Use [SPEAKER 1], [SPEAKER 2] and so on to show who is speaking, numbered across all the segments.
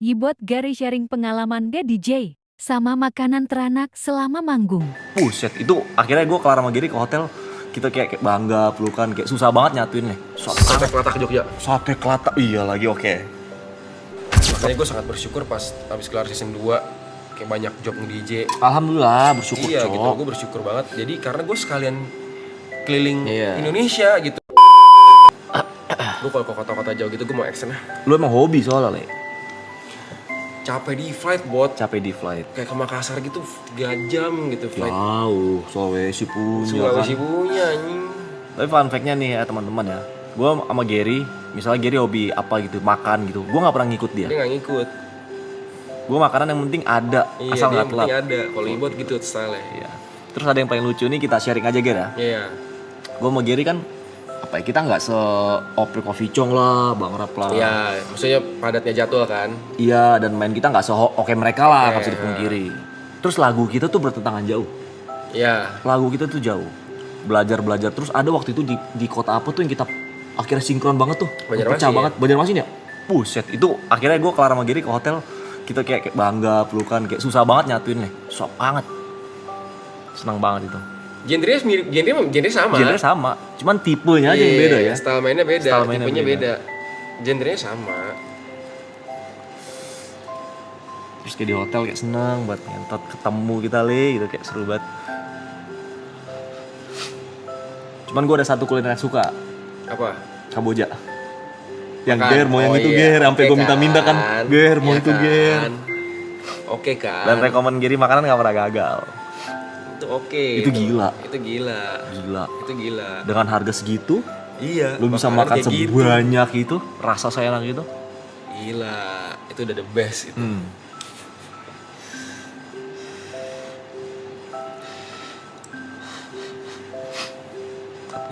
[SPEAKER 1] Yibot Gary sharing pengalaman dia DJ sama makanan teranak selama manggung.
[SPEAKER 2] Buset, itu akhirnya gue kelar sama Giri ke hotel. Kita kayak bangga, pelukan, kayak susah banget nyatuinnya.
[SPEAKER 3] Sate Kelata ke Jogja.
[SPEAKER 2] Sate Kelata, iya lagi oke.
[SPEAKER 3] Makanya gue sangat bersyukur pas habis kelar season 2 kayak banyak job nge-DJ.
[SPEAKER 2] Alhamdulillah, bersyukur
[SPEAKER 3] Iya
[SPEAKER 2] Cok.
[SPEAKER 3] gitu, gue bersyukur banget. Jadi karena gue sekalian keliling
[SPEAKER 2] Iya.
[SPEAKER 3] Indonesia gitu. Gue kalau ke kota-kota jauh gitu gue mau action lah.
[SPEAKER 2] Lu emang hobi soalnya, Le.
[SPEAKER 3] Capek di flight bot.
[SPEAKER 2] Capek di flight.
[SPEAKER 3] Kayak ke Makassar gitu 3 jam gitu flight.
[SPEAKER 2] Jauh, Sulawesi punya
[SPEAKER 3] Sulawesi
[SPEAKER 2] kan.
[SPEAKER 3] punya anjing.
[SPEAKER 2] Tapi fun fact-nya nih ya teman-teman ya. Gue sama Gary, misalnya Gary hobi apa gitu, makan gitu. Gue gak pernah ngikut dia.
[SPEAKER 3] Dia gak ngikut.
[SPEAKER 2] Gue makanan yang penting ada,
[SPEAKER 3] Iya,
[SPEAKER 2] asal
[SPEAKER 3] dia
[SPEAKER 2] gak
[SPEAKER 3] yang
[SPEAKER 2] telat.
[SPEAKER 3] penting ada. Kalau ibot gitu style-nya.
[SPEAKER 2] Iya. Terus ada yang paling lucu nih, kita sharing aja Gary ya.
[SPEAKER 3] Iya.
[SPEAKER 2] Gue sama Gary kan apa ya, kita nggak se-oprek Coffee Chong lah, Bang Rap lah.
[SPEAKER 3] Iya, maksudnya padatnya jadwal kan.
[SPEAKER 2] Iya, dan main kita nggak se-oke mereka lah, nggak bisa
[SPEAKER 3] Iya.
[SPEAKER 2] dipungkiri. Terus lagu kita tuh bertentangan jauh.
[SPEAKER 3] Iya.
[SPEAKER 2] Lagu kita tuh jauh. Belajar. Terus ada waktu itu di kota apa tuh yang kita akhirnya sinkron banget tuh.
[SPEAKER 3] Banjarmasin
[SPEAKER 2] Pecah
[SPEAKER 3] ya?
[SPEAKER 2] banget. Banjarmasin ya? Buset, itu akhirnya gue kelar sama Giri ke hotel. Kita kayak bangga, pelukan, kayak susah banget nyatuinnya. Susah banget. Senang banget itu.
[SPEAKER 3] Genrenya mirip, genre sama.
[SPEAKER 2] Genre sama, cuman tipenya aja yang beda ya.
[SPEAKER 3] Style mainnya beda,
[SPEAKER 2] Style mainnya
[SPEAKER 3] tipenya
[SPEAKER 2] beda.
[SPEAKER 3] beda. Genrenya sama.
[SPEAKER 2] Terus kayak di hotel kayak seneng buat ngentot ketemu kita Le, gitu kayak seru banget. Cuman gue ada satu kuliner yang suka,
[SPEAKER 3] Apa?
[SPEAKER 2] Kamboja. Yang
[SPEAKER 3] Makan.
[SPEAKER 2] Ger, mau yang
[SPEAKER 3] Oh
[SPEAKER 2] itu
[SPEAKER 3] iya,
[SPEAKER 2] Ger, sampai
[SPEAKER 3] oke
[SPEAKER 2] gue minta-minta kan. Ger, mau
[SPEAKER 3] Iya
[SPEAKER 2] itu Ger.
[SPEAKER 3] kan? Oke kan.
[SPEAKER 2] Dan rekomen Giri makanan gak pernah gagal.
[SPEAKER 3] Itu oke.
[SPEAKER 2] Itu gila.
[SPEAKER 3] Itu gila.
[SPEAKER 2] Gila.
[SPEAKER 3] Itu gila.
[SPEAKER 2] Dengan harga segitu,
[SPEAKER 3] Iya.
[SPEAKER 2] lu bisa
[SPEAKER 3] makanan
[SPEAKER 2] makan
[SPEAKER 3] kayak gitu.
[SPEAKER 2] sebanyak itu, rasa seenak gitu.
[SPEAKER 3] Gila. Itu udah the best itu.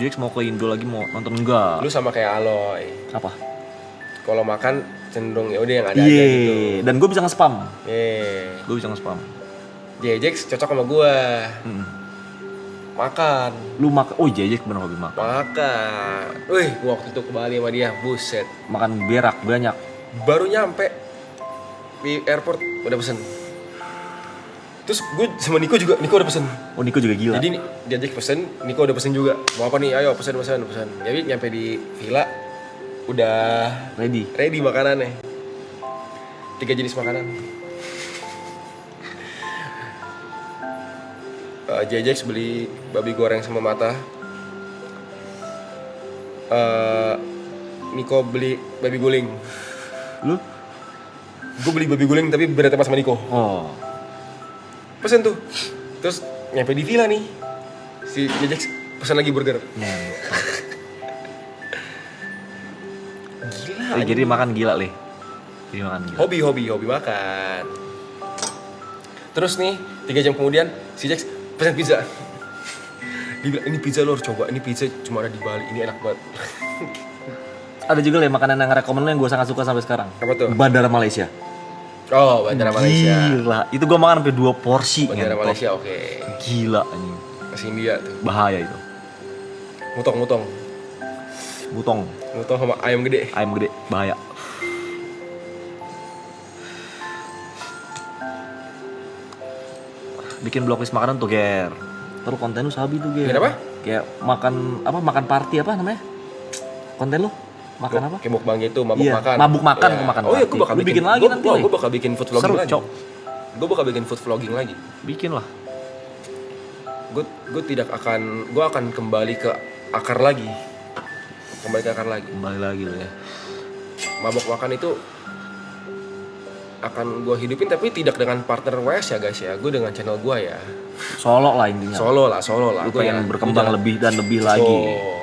[SPEAKER 2] Jax mau ke Indo lagi mau nonton enggak?
[SPEAKER 3] Lu sama kayak Aloy.
[SPEAKER 2] Apa?
[SPEAKER 3] Kalau makan cenderung ya udah yang ada aja
[SPEAKER 2] Iya,
[SPEAKER 3] gitu.
[SPEAKER 2] dan gue bisa nge-spam.
[SPEAKER 3] Iya.
[SPEAKER 2] Gue bisa nge-spam.
[SPEAKER 3] Jejex cocok sama gua.
[SPEAKER 2] Mm.
[SPEAKER 3] Makan.
[SPEAKER 2] Lu makan, oh Jax bener hobi makan.
[SPEAKER 3] Makan. Wih, gua waktu itu ke Bali sama dia, buset.
[SPEAKER 2] Makan berak banyak.
[SPEAKER 3] Baru nyampe di airport udah pesen. Terus gue sama Niko juga, Niko udah pesen.
[SPEAKER 2] Oh Niko juga gila.
[SPEAKER 3] Jadi dia ajak pesen, Niko udah pesen juga. Mau apa nih? Ayo pesen. Jadi nyampe di villa udah
[SPEAKER 2] ready.
[SPEAKER 3] makanannya. 3 jenis makanan. Jejex beli babi goreng sama mata. Niko beli babi guling.
[SPEAKER 2] Lu?
[SPEAKER 3] Gue beli babi guling tapi beda tempat sama Niko.
[SPEAKER 2] Oh.
[SPEAKER 3] Pesen tuh. Terus nyampe di villa nih. Si Jejex pesen lagi burger. Gila.
[SPEAKER 2] Jadi makan gila Le. Jadi makan gila.
[SPEAKER 3] Hobi makan. Terus nih 3 jam kemudian si Jex pesen pizza. Dia bilang ini pizza lo harus coba. Ini pizza cuma ada di Bali. Ini enak banget.
[SPEAKER 2] Ada juga Le makanan yang rekomen lu yang gue sangat suka sampai sekarang.
[SPEAKER 3] Apa tuh?
[SPEAKER 2] Bandara Malaysia.
[SPEAKER 3] Oh, Bandara Malaysia.
[SPEAKER 2] Gila, itu gue makan sampai 2 porsi.
[SPEAKER 3] Bandara
[SPEAKER 2] ngentot.
[SPEAKER 3] Malaysia oke.
[SPEAKER 2] Gila anjing.
[SPEAKER 3] Masih India tuh.
[SPEAKER 2] Bahaya itu.
[SPEAKER 3] Mutong sama ayam gede.
[SPEAKER 2] Ayam gede, bahaya. Bikin blocklist makanan tuh Ger. Terus konten lu sabi tuh Ger.
[SPEAKER 3] Bikin apa?
[SPEAKER 2] Kayak makan party apa namanya? Konten lu makan apa?
[SPEAKER 3] Kayak mukbang gitu, mabuk
[SPEAKER 2] Iya,
[SPEAKER 3] makan.
[SPEAKER 2] mabuk makan,
[SPEAKER 3] Iya.
[SPEAKER 2] makan
[SPEAKER 3] Oh iya,
[SPEAKER 2] party.
[SPEAKER 3] gue bakal
[SPEAKER 2] Lu bikin lagi nanti, Le.
[SPEAKER 3] Gue bakal bikin food vlogging
[SPEAKER 2] Seru,
[SPEAKER 3] lagi.
[SPEAKER 2] Cok.
[SPEAKER 3] Gue bakal bikin food vlogging lagi.
[SPEAKER 2] Bikin lah.
[SPEAKER 3] Gue akan kembali ke akar lagi.
[SPEAKER 2] Kembali lagi lo ya.
[SPEAKER 3] Mabok makan itu akan gue hidupin tapi tidak dengan partner WS ya guys ya. Gue dengan channel gue ya.
[SPEAKER 2] Solo lah intinya.
[SPEAKER 3] Solo lah.
[SPEAKER 2] Lu
[SPEAKER 3] Gua
[SPEAKER 2] pengen
[SPEAKER 3] ya,
[SPEAKER 2] berkembang
[SPEAKER 3] udah.
[SPEAKER 2] lebih dan lebih lagi.
[SPEAKER 3] Tuh.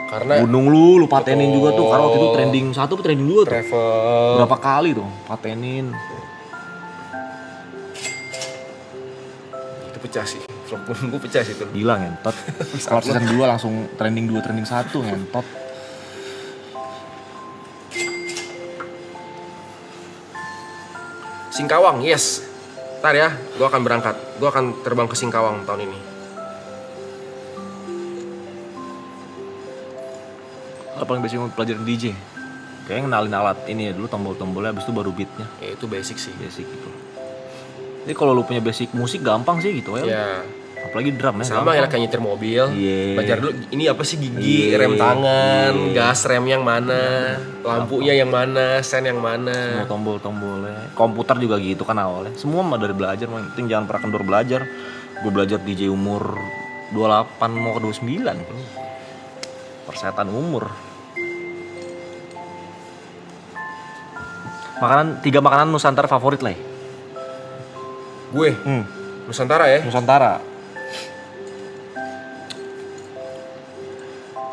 [SPEAKER 3] Karena
[SPEAKER 2] Gunung lu patenin
[SPEAKER 3] Betul.
[SPEAKER 2] juga tuh. Karena waktu itu trending 1 atau trending 2 tuh.
[SPEAKER 3] travel.
[SPEAKER 2] Berapa kali tuh patenin.
[SPEAKER 3] Itu pecah sih. Vlog gue pecah sih tuh.
[SPEAKER 2] Gila ngentot. Kalau season 2 langsung trending 2, trending 1 ngentot.
[SPEAKER 3] Singkawang, yes. Ntar ya, gue akan berangkat. Gue akan terbang ke Singkawang tahun ini.
[SPEAKER 2] Apa yang biasanya pelajaran DJ? Kayaknya ngenalin alat ini ya dulu, tombol-tombolnya, habis itu baru beatnya.
[SPEAKER 3] Ya itu basic sih.
[SPEAKER 2] Basic gitu. Jadi kalau lu punya basic musik gampang sih gitu ya.
[SPEAKER 3] Ya.
[SPEAKER 2] Apalagi drum ya.
[SPEAKER 3] Sama ya
[SPEAKER 2] gampang.
[SPEAKER 3] kayak nyetir mobil.
[SPEAKER 2] Iya.
[SPEAKER 3] Belajar dulu ini apa sih gigi,
[SPEAKER 2] Iya.
[SPEAKER 3] rem tangan,
[SPEAKER 2] Iya.
[SPEAKER 3] gas rem yang mana, lampunya yang mana, sen yang mana.
[SPEAKER 2] Semua tombol-tombolnya. Komputer juga gitu kan awalnya. Semua mah dari belajar, yang penting jangan pernah kendor belajar. Gue belajar DJ umur 28 mau ke 29. Persetan umur. Tiga makanan Nusantara favorit lah ya?
[SPEAKER 3] Gue Nusantara ya.
[SPEAKER 2] Nusantara.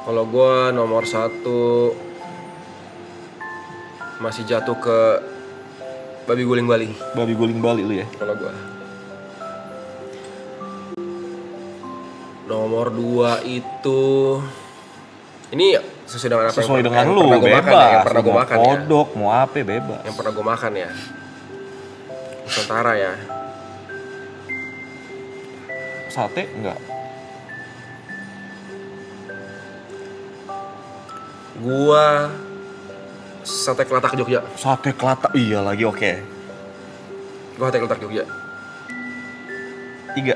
[SPEAKER 3] Kalau gue nomor 1 masih jatuh ke babi guling Bali.
[SPEAKER 2] Babi guling Bali lu ya?
[SPEAKER 3] Kalau gue nomor 2 itu ini sesuai dengan apa
[SPEAKER 2] Sesuai
[SPEAKER 3] yang,
[SPEAKER 2] dengan
[SPEAKER 3] yang
[SPEAKER 2] lu,
[SPEAKER 3] pernah gue
[SPEAKER 2] bebas.
[SPEAKER 3] makan ya, yang pernah gue
[SPEAKER 2] Mau
[SPEAKER 3] makan ya.
[SPEAKER 2] kodok, mau apa, bebas.
[SPEAKER 3] Yang pernah gue makan ya. Nusantara ya.
[SPEAKER 2] Sate enggak?
[SPEAKER 3] Gua sate kelatak Jogja.
[SPEAKER 2] Sate Kelatak, iya lagi, oke.
[SPEAKER 3] Gua sate kelatak Jogja.
[SPEAKER 2] 3.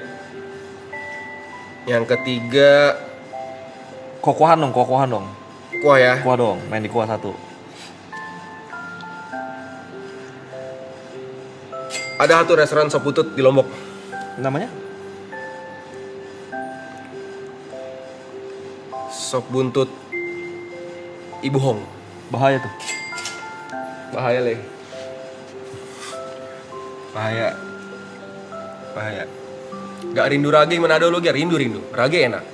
[SPEAKER 3] Yang ketiga
[SPEAKER 2] Kokohan dong.
[SPEAKER 3] kuah ya.
[SPEAKER 2] Kuah dong, main di kuah 1.
[SPEAKER 3] Ada satu restoran sop butut di Lombok.
[SPEAKER 2] Namanya?
[SPEAKER 3] Sop buntut Ibu Hong.
[SPEAKER 2] Bahaya tuh.
[SPEAKER 3] Bahaya leh. Bahaya. Gak rindu rage Manado lo, gak rindu. Rage enak.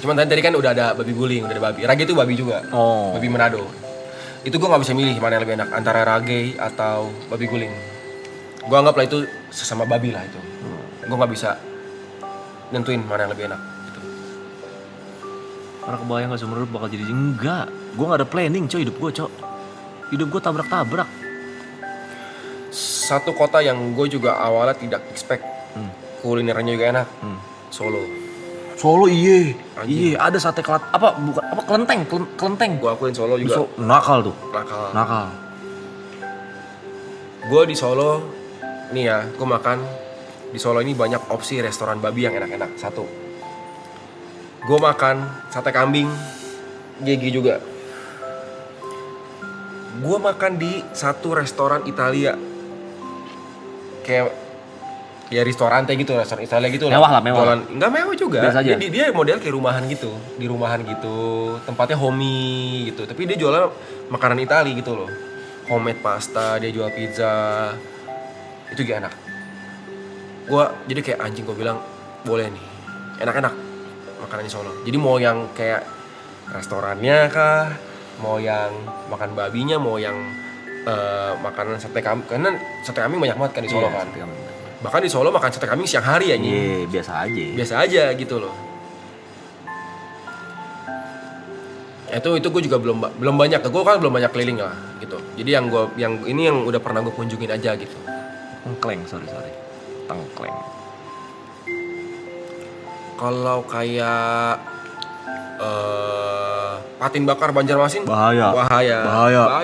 [SPEAKER 3] Cuman tadi kan udah ada babi guling, udah ada babi. Rage itu babi juga.
[SPEAKER 2] Oh.
[SPEAKER 3] Babi Manado. Itu gue nggak bisa milih mana yang lebih enak antara rage atau babi guling. Gue anggaplah itu sesama babi lah itu. Gue nggak bisa nentuin mana yang lebih enak. Gitu.
[SPEAKER 2] Karena kebayang gak seumur hidup bakal jadi enggak. Gue gak ada planning coy hidup gue, Cok. Hidup gue tabrak-tabrak.
[SPEAKER 3] Satu kota yang gue juga awalnya tidak expect kulinernya juga enak. Solo.
[SPEAKER 2] Solo iya.
[SPEAKER 3] Anjing.
[SPEAKER 2] Iya, ada sate kelat kelenteng.
[SPEAKER 3] Gue akuin Solo juga
[SPEAKER 2] Nakal tuh.
[SPEAKER 3] nakal. Gue di Solo, nih ya, gue makan di Solo ini banyak opsi restoran babi yang enak-enak. 1. Gue makan sate kambing, GG juga. Gue makan di satu restoran Italia, kayak ya restoran gitu, restoran Italia gitu
[SPEAKER 2] Mewah lah, mewah.
[SPEAKER 3] Jualan, nggak mewah juga.
[SPEAKER 2] Biasa aja.
[SPEAKER 3] Dia model kayak rumahan gitu, di rumahan gitu, tempatnya homey gitu. Tapi dia jualan makanan Itali gitu loh, homemade pasta, dia jual pizza, itu gak enak. Gua jadi kayak anjing, gue bilang boleh nih, enak-enak makanannya Solo. Jadi mau yang kayak restorannya kah, mau yang makan babinya, mau yang makanan sate kambing, karena sate kambing banyak banget kan di Solo kan. Bahkan di Solo makan sate kambing siang hari aja.
[SPEAKER 2] Iya, biasa aja.
[SPEAKER 3] Biasa aja gitu loh. Itu gue juga belum banyak. Gue kan belum banyak keliling lah gitu. Jadi yang ini yang udah pernah gue kunjungin aja gitu.
[SPEAKER 2] Tengkleng, sorry. Tengkleng.
[SPEAKER 3] Kalau kayak patin bakar Banjarmasin
[SPEAKER 2] Bahaya.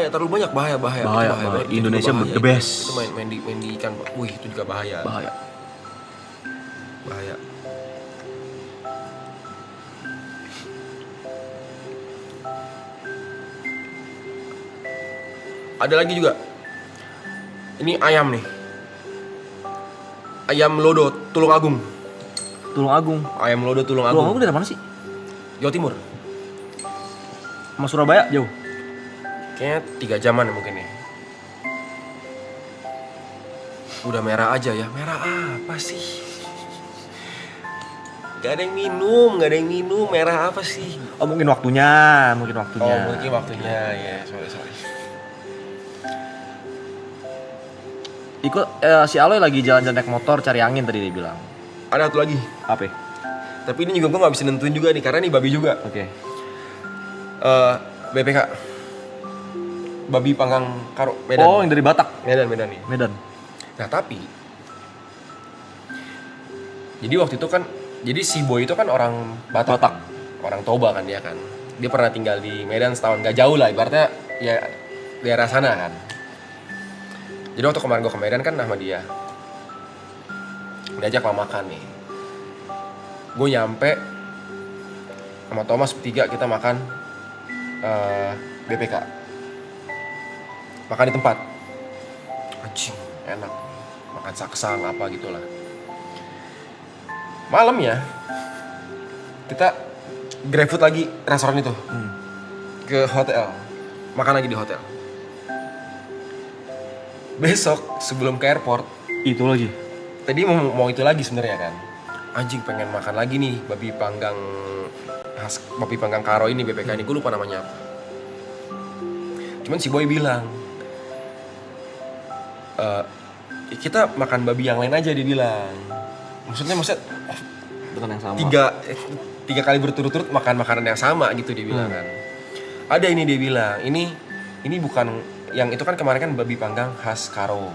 [SPEAKER 3] Terlalu banyak bahaya.
[SPEAKER 2] Bahaya.
[SPEAKER 3] Itu bahaya. Itu
[SPEAKER 2] Indonesia
[SPEAKER 3] juga bahaya.
[SPEAKER 2] the best.
[SPEAKER 3] Itu main di ikan, wih itu juga bahaya.
[SPEAKER 2] Bahaya.
[SPEAKER 3] Ada lagi juga. Ini ayam nih. Ayam lodo Tulung Agung. Ayam lodo Tulung
[SPEAKER 2] Tulung
[SPEAKER 3] Agung.
[SPEAKER 2] Agung dari mana sih?
[SPEAKER 3] Jawa Timur.
[SPEAKER 2] Sama Surabaya jauh.
[SPEAKER 3] Kayaknya 3 jaman ya mungkin ya. Udah merah aja ya. Merah apa sih? Gak ada yang minum. Merah apa sih?
[SPEAKER 2] Oh, mungkin waktunya.
[SPEAKER 3] Oh mungkin waktunya ya. Sorry.
[SPEAKER 2] Ikut si Aloy lagi jalan-jalan naik motor cari angin tadi dia bilang.
[SPEAKER 3] Ada satu lagi.
[SPEAKER 2] Apa?
[SPEAKER 3] Tapi ini juga gue gak bisa nentuin juga nih. Karena ini babi juga.
[SPEAKER 2] Oke.
[SPEAKER 3] BPK. Babi panggang karo. Medan.
[SPEAKER 2] Oh, yang dari Batak.
[SPEAKER 3] Medan nih.
[SPEAKER 2] Medan.
[SPEAKER 3] Nah tapi jadi waktu itu kan, jadi si Boy itu kan orang Batak. Orang Toba kan dia kan. dia pernah tinggal di Medan setahun, gak jauh lah ibaratnya ya daerah sana kan. Jadi waktu kemarin gue ke Medan kan sama dia, diajak lah makan nih. Gue nyampe sama Thomas bertiga kita makan BPK, makan di tempat, anjing enak, makan saksang apa gitulah. Malamnya kita GrabFood lagi restoran itu ke hotel, makan lagi di hotel. Besok sebelum ke airport
[SPEAKER 2] Itu lagi.
[SPEAKER 3] tadi mau itu lagi sebenarnya kan, anjing pengen makan lagi nih babi panggang karo ini BPK ini, gue lupa namanya apa. Cuman si boy bilang kita makan babi yang lain aja, dia bilang. Maksudnya
[SPEAKER 2] Dengan yang sama.
[SPEAKER 3] tiga kali berturut-turut makan makanan yang sama gitu dia bilang kan. Ada ini dia bilang, ini bukan yang itu kan kemarin kan babi panggang khas Karo.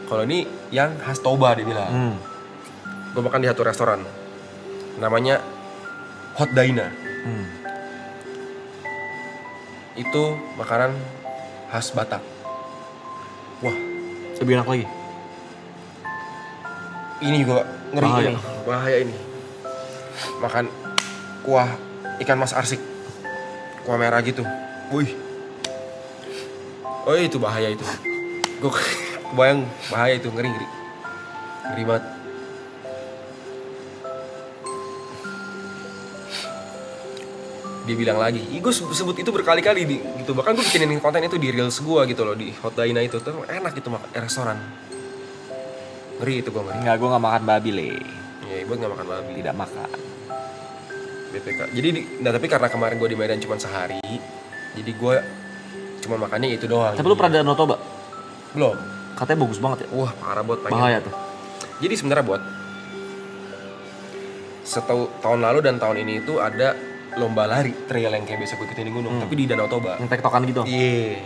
[SPEAKER 3] Kalau ini yang khas Toba dia bilang. Gue makan di satu restoran, namanya Hot Daina. Itu makanan khas Batak. Wah,
[SPEAKER 2] Lebih enak lagi.
[SPEAKER 3] ini juga ngeri.
[SPEAKER 2] Bahaya.
[SPEAKER 3] Ini bahaya ini. Makan kuah ikan mas arsik, kuah merah gitu. Wih, oh itu bahaya itu. Gue kebayang bahaya itu, ngeri banget. Dia bilang lagi, gue sebut itu berkali-kali gitu. Bahkan gue bikinin konten itu di reels gue gitu loh, di Hot Daina itu tuh enak gitu makan restoran. Ngeri itu, gue ngeri.
[SPEAKER 2] Enggak, gue gak makan babi, Le.
[SPEAKER 3] Ya, gue nggak makan babi.
[SPEAKER 2] Tidak makan.
[SPEAKER 3] BPK. Jadi, tapi karena kemarin gue di Medan cuma sehari, jadi gue cuma makannya itu doang.
[SPEAKER 2] Tapi lu pernah Danau Toba?
[SPEAKER 3] Belum.
[SPEAKER 2] Katanya bagus banget ya.
[SPEAKER 3] Wah, parah buat pengen.
[SPEAKER 2] Bahaya tuh.
[SPEAKER 3] Jadi sebenarnya buat tahun lalu dan tahun ini itu ada lomba lari trail yang kayak biasa gue ikutin di gunung, tapi di Danau Toba.
[SPEAKER 2] Yang tektokan gitu.
[SPEAKER 3] Iya.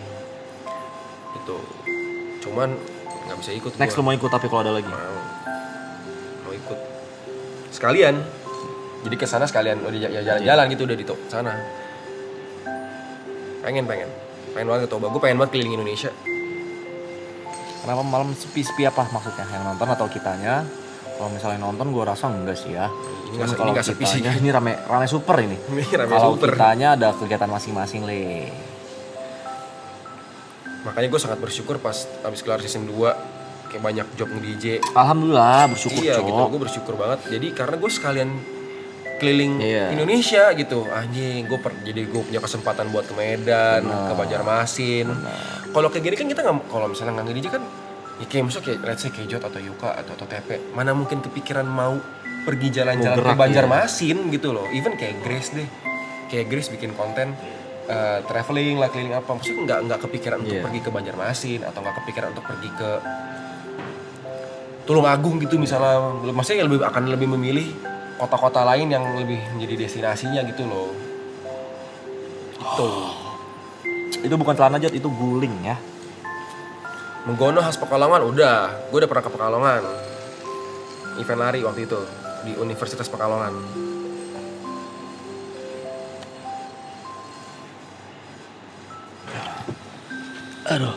[SPEAKER 3] Itu. Cuman nggak bisa ikut.
[SPEAKER 2] Next lu mau ikut tapi kalau ada lagi.
[SPEAKER 3] Mau ikut. Sekalian. Jadi ke sana sekalian udah jalan-jalan gitu udah di sana. Pengen banget ke Toba. Gue pengen banget keliling Indonesia.
[SPEAKER 2] Kenapa malam sepi-sepi apa maksudnya? Yang nonton atau kitanya? Kalau misalnya nonton gue rasa enggak sih ya.
[SPEAKER 3] Ini
[SPEAKER 2] Cuman
[SPEAKER 3] nggak sepi sih.
[SPEAKER 2] ini rame super ini.
[SPEAKER 3] Ini rame
[SPEAKER 2] Kalau
[SPEAKER 3] super.
[SPEAKER 2] kitanya ada kegiatan masing-masing, Le.
[SPEAKER 3] Makanya gue sangat bersyukur pas abis kelar season 2 kayak banyak job nge-DJ.
[SPEAKER 2] Alhamdulillah, bersyukur,
[SPEAKER 3] Iya
[SPEAKER 2] Cok.
[SPEAKER 3] gitu, gue bersyukur banget. Jadi karena gue sekalian keliling
[SPEAKER 2] Iya.
[SPEAKER 3] Indonesia gitu. Anjing, jadi gue punya kesempatan buat ke Medan, ke Banjarmasin. Kalau kayak gini kan kita nggak, kalau misalnya nggak nge-DJ kan, ya kayak misalnya kayak let's say kayak Jot atau Yuka atau TP, mana mungkin kepikiran mau pergi jalan-jalan
[SPEAKER 2] Mau
[SPEAKER 3] ke
[SPEAKER 2] gerak,
[SPEAKER 3] Banjarmasin gitu loh. Even kayak Grace deh, kayak Grace bikin konten traveling lah, keliling apa, maksudnya nggak kepikiran untuk
[SPEAKER 2] Iya.
[SPEAKER 3] pergi ke Banjarmasin atau nggak kepikiran untuk pergi ke Tulungagung gitu misalnya. Maksudnya akan lebih memilih kota-kota lain yang lebih menjadi destinasinya gitu loh.
[SPEAKER 2] Itu bukan celana Jot, itu guling ya.
[SPEAKER 3] Menggono khas Pekalongan gue udah pernah ke Pekalongan. Event lari waktu itu di Universitas Pekalongan.
[SPEAKER 2] Aduh.